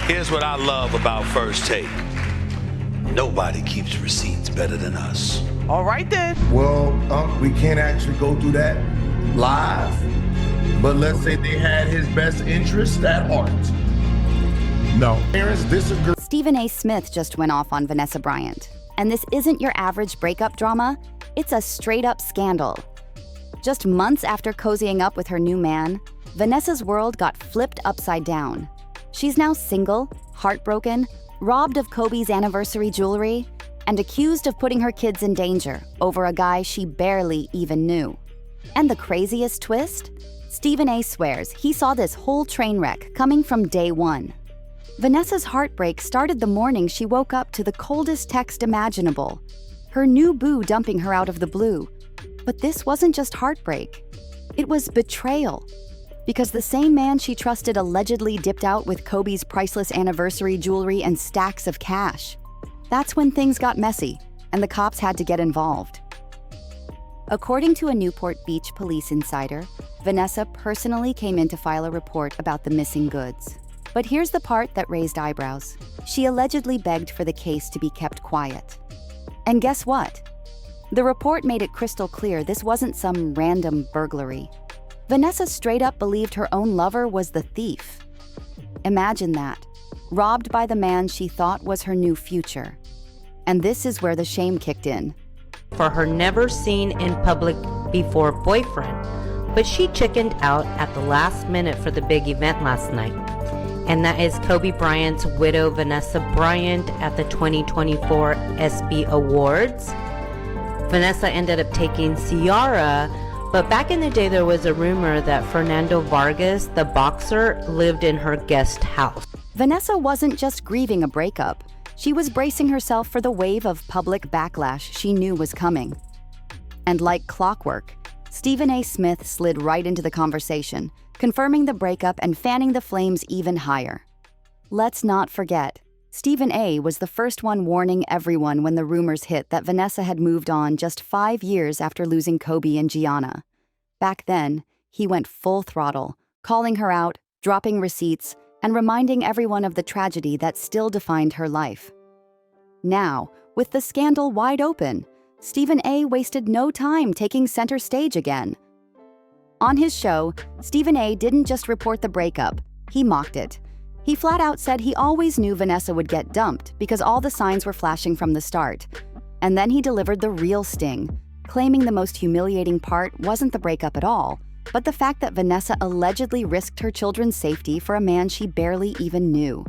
Here's what I love about First Take. Nobody keeps receipts better than us. All right then. Well, we can't actually go through that live, but let's say they had his best interest at heart. No. Parents disagree. Stephen A. Smith just went off on Vanessa Bryant. And this isn't your average breakup drama, it's a straight-up scandal. Just months after cozying up with her new man, Vanessa's world got flipped upside down. She's now single, heartbroken, robbed of Kobe's anniversary jewelry, and accused of putting her kids in danger over a guy she barely even knew. And the craziest twist? Stephen A. swears he saw this whole train wreck coming from day one. Vanessa's heartbreak started the morning she woke up to the coldest text imaginable, her new boo dumping her out of the blue. But this wasn't just heartbreak. It was betrayal. Because the same man she trusted allegedly dipped out with Kobe's priceless anniversary jewelry and stacks of cash. That's when things got messy, and the cops had to get involved. According to a Newport Beach police insider, Vanessa personally came in to file a report about the missing goods. But here's the part that raised eyebrows. She allegedly begged for the case to be kept quiet. And guess what? The report made it crystal clear this wasn't some random burglary. Vanessa straight up believed her own lover was the thief. Imagine that, robbed by the man she thought was her new future. And this is where the shame kicked in. For her never seen in public before boyfriend, but she chickened out at the last minute for the big event last night. And that is Kobe Bryant's widow, Vanessa Bryant, at the 2024 ESPY Awards. Vanessa ended up taking Ciara, but back in the day there was a rumor that Fernando Vargas, the boxer, lived in her guest house. Vanessa wasn't just grieving a breakup. She was bracing herself for the wave of public backlash she knew was coming. And like clockwork, Stephen A. Smith slid right into the conversation, confirming the breakup and fanning the flames even higher. Let's not forget, Stephen A. was the first one warning everyone when the rumors hit that Vanessa had moved on just 5 years after losing Kobe and Gianna. Back then, he went full throttle, calling her out, dropping receipts, and reminding everyone of the tragedy that still defined her life. Now, with the scandal wide open, Stephen A. wasted no time taking center stage again. On his show, Stephen A. didn't just report the breakup, he mocked it. He flat out said he always knew Vanessa would get dumped because all the signs were flashing from the start. And then he delivered the real sting, claiming the most humiliating part wasn't the breakup at all, but the fact that Vanessa allegedly risked her children's safety for a man she barely even knew.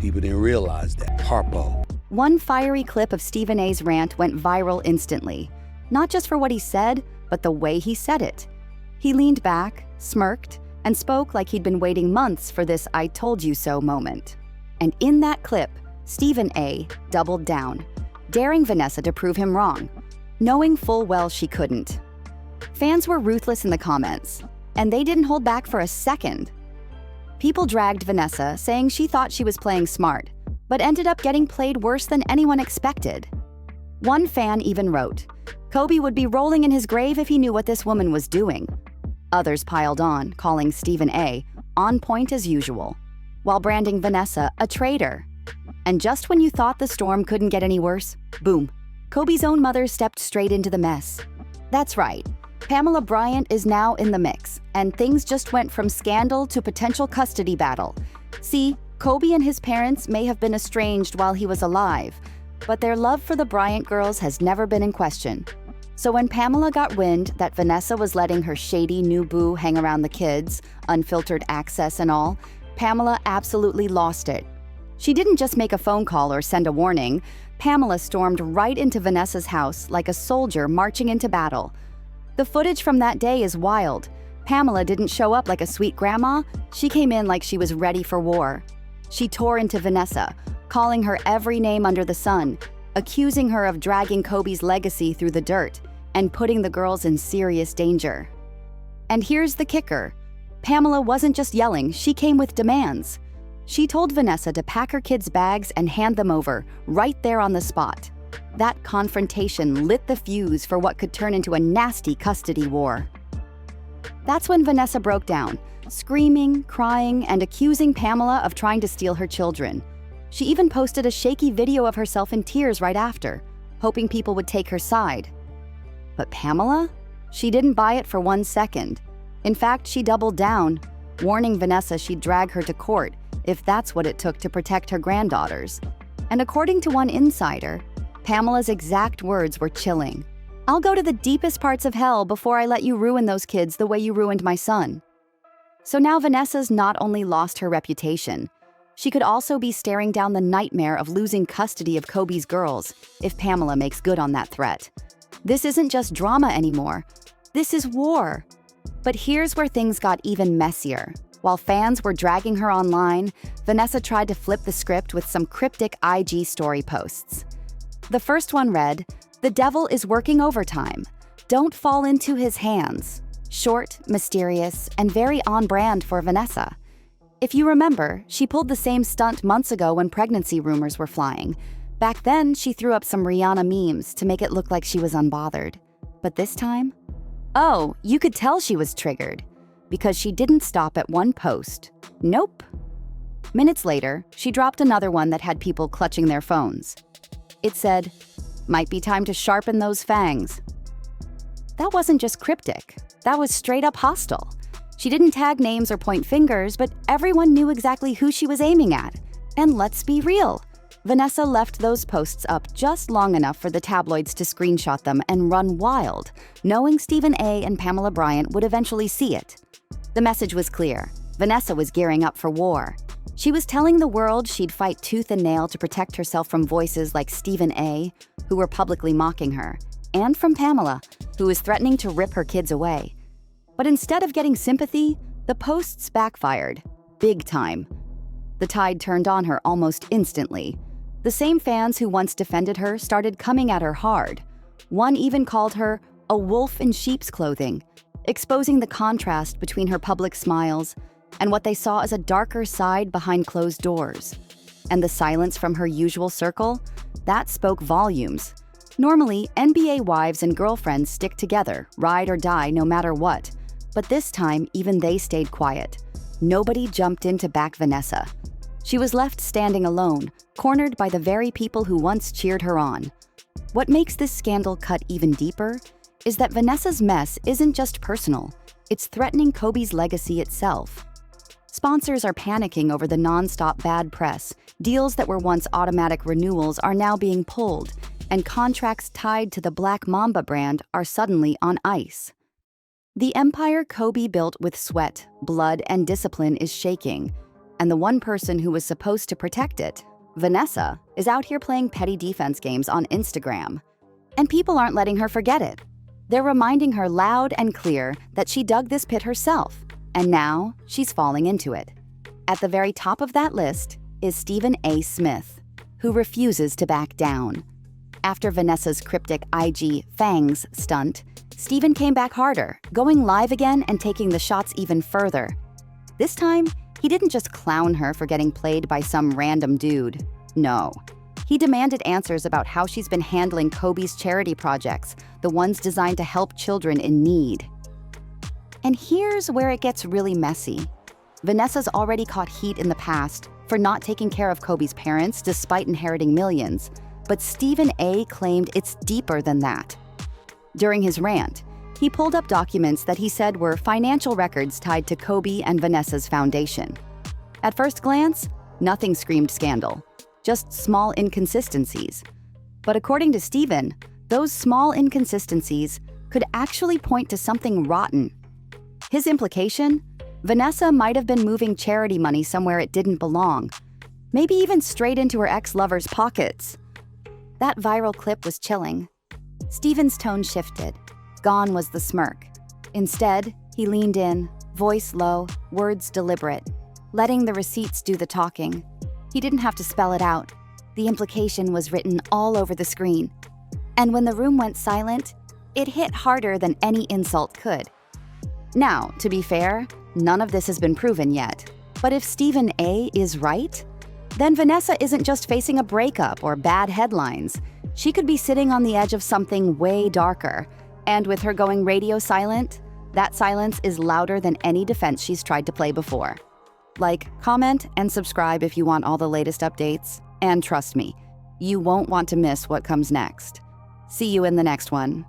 People didn't realize that. Harpo. One fiery clip of Stephen A.'s rant went viral instantly, not just for what he said, but the way he said it. He leaned back, smirked, and spoke like he'd been waiting months for this "I told you so" moment. And in that clip, Stephen A. doubled down, daring Vanessa to prove him wrong, knowing full well she couldn't. Fans were ruthless in the comments, and they didn't hold back for a second. People dragged Vanessa, saying she thought she was playing smart, but ended up getting played worse than anyone expected. One fan even wrote, "Kobe would be rolling in his grave if he knew what this woman was doing." Others piled on, calling Stephen A. on point as usual, while branding Vanessa a traitor. And just when you thought the storm couldn't get any worse, boom, Kobe's own mother stepped straight into the mess. That's right, Pamela Bryant is now in the mix, and things just went from scandal to potential custody battle. See, Kobe and his parents may have been estranged while he was alive, but their love for the Bryant girls has never been in question. So when Pamela got wind that Vanessa was letting her shady new boo hang around the kids, unfiltered access and all, Pamela absolutely lost it. She didn't just make a phone call or send a warning. Pamela stormed right into Vanessa's house like a soldier marching into battle. The footage from that day is wild. Pamela didn't show up like a sweet grandma. She came in like she was ready for war. She tore into Vanessa, calling her every name under the sun, accusing her of dragging Kobe's legacy through the dirt and putting the girls in serious danger. And here's the kicker. Pamela wasn't just yelling, she came with demands. She told Vanessa to pack her kids' bags and hand them over, right there on the spot. That confrontation lit the fuse for what could turn into a nasty custody war. That's when Vanessa broke down, screaming, crying, and accusing Pamela of trying to steal her children. She even posted a shaky video of herself in tears right after, hoping people would take her side. But Pamela? She didn't buy it for 1 second. In fact, she doubled down, warning Vanessa she'd drag her to court if that's what it took to protect her granddaughters. And according to one insider, Pamela's exact words were chilling. "I'll go to the deepest parts of hell before I let you ruin those kids the way you ruined my son." So now Vanessa's not only lost her reputation, she could also be staring down the nightmare of losing custody of Kobe's girls if Pamela makes good on that threat. This isn't just drama anymore. This is war. But here's where things got even messier. While fans were dragging her online, Vanessa tried to flip the script with some cryptic IG story posts. The first one read, "The devil is working overtime. Don't fall into his hands." Short, mysterious, and very on brand for Vanessa. If you remember, she pulled the same stunt months ago when pregnancy rumors were flying. Back then, she threw up some Rihanna memes to make it look like she was unbothered. But this time? Oh, you could tell she was triggered, because she didn't stop at one post. Nope. Minutes later, she dropped another one that had people clutching their phones. It said, "Might be time to sharpen those fangs." That wasn't just cryptic. That was straight up hostile. She didn't tag names or point fingers, but everyone knew exactly who she was aiming at. And let's be real. Vanessa left those posts up just long enough for the tabloids to screenshot them and run wild, knowing Stephen A. and Pamela Bryant would eventually see it. The message was clear. Vanessa was gearing up for war. She was telling the world she'd fight tooth and nail to protect herself from voices like Stephen A., who were publicly mocking her, and from Pamela, who was threatening to rip her kids away. But instead of getting sympathy, the posts backfired. Big time. The tide turned on her almost instantly. The same fans who once defended her started coming at her hard. One even called her a wolf in sheep's clothing, exposing the contrast between her public smiles and what they saw as a darker side behind closed doors. And the silence from her usual circle? That spoke volumes. Normally, NBA wives and girlfriends stick together, ride or die no matter what. But this time, even they stayed quiet. Nobody jumped in to back Vanessa. She was left standing alone, cornered by the very people who once cheered her on. What makes this scandal cut even deeper is that Vanessa's mess isn't just personal, it's threatening Kobe's legacy itself. Sponsors are panicking over the nonstop bad press. Deals that were once automatic renewals are now being pulled, and contracts tied to the Black Mamba brand are suddenly on ice. The empire Kobe built with sweat, blood, and discipline is shaking, and the one person who was supposed to protect it, Vanessa, is out here playing petty defense games on Instagram. And people aren't letting her forget it. They're reminding her loud and clear that she dug this pit herself, and now she's falling into it. At the very top of that list is Stephen A. Smith, who refuses to back down. After Vanessa's cryptic IG fangs stunt, Stephen came back harder, going live again and taking the shots even further. This time, he didn't just clown her for getting played by some random dude. No. He demanded answers about how she's been handling Kobe's charity projects, the ones designed to help children in need. And here's where it gets really messy. Vanessa's already caught heat in the past for not taking care of Kobe's parents despite inheriting millions, but Stephen A. claimed it's deeper than that. During his rant, he pulled up documents that he said were financial records tied to Kobe and Vanessa's foundation. At first glance, nothing screamed scandal, just small inconsistencies. But according to Stephen, those small inconsistencies could actually point to something rotten. His implication? Vanessa might have been moving charity money somewhere it didn't belong, maybe even straight into her ex-lover's pockets. That viral clip was chilling. Stephen's tone shifted. Gone was the smirk. Instead, he leaned in, voice low, words deliberate, letting the receipts do the talking. He didn't have to spell it out. The implication was written all over the screen. And when the room went silent, it hit harder than any insult could. Now, to be fair, none of this has been proven yet. But if Stephen A. is right, then Vanessa isn't just facing a breakup or bad headlines. She could be sitting on the edge of something way darker. And with her going radio silent, That silence is louder than any defense she's tried to play before. Like, comment, and subscribe if you want all the latest updates. And trust me, you won't want to miss what comes next. See you in the next one.